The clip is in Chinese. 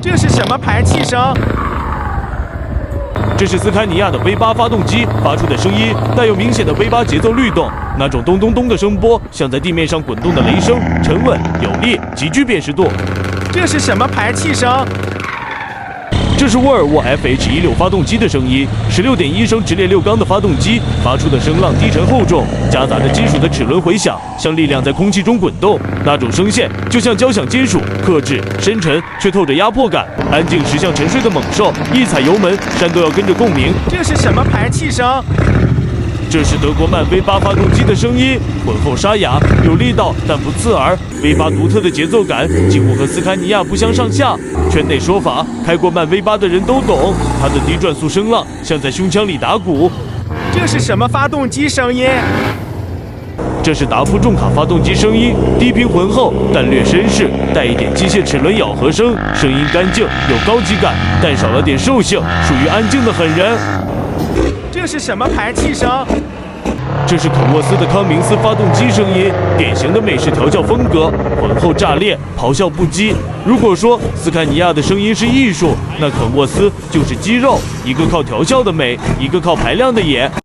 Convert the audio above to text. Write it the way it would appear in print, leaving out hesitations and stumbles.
这是什么排气声？这是斯堪尼亚的 V8发动机发出的声音，带有明显的 V8节奏律动，那种咚咚咚的声波，像在地面上滚动的雷声，沉稳有力，极具辨识度。这是什么排气声？这是沃尔沃 FH16发动机的声音，16.1升直列6缸的发动机发出的声浪低沉厚重，夹杂着金属的齿轮回响，像力量在空气中滚动，那种声线就像交响金属，克制深沉却透着压迫感，安静时像沉睡的猛兽，一踩油门山都要跟着共鸣。这是什么排气声？这是德国漫 V8发动机的声音，浑厚沙哑，有力道但不刺耳。V8独特的节奏感几乎和斯堪尼亚不相上下。圈内说法，开过漫 V8的人都懂，它的低转速声浪像在胸腔里打鼓。这是什么发动机声音？这是达夫重卡发动机声音，低频浑厚但略绅士，带一点机械齿轮咬合声，声音干净有高级感，但少了点兽性，属于安静的狠人。这是什么排气声？这是肯沃斯的康明斯发动机声音，典型的美式调教风格，浑厚炸裂，咆哮不羁。如果说斯堪尼亚的声音是艺术，那肯沃斯就是肌肉，一个靠调教的美，一个靠排量的野。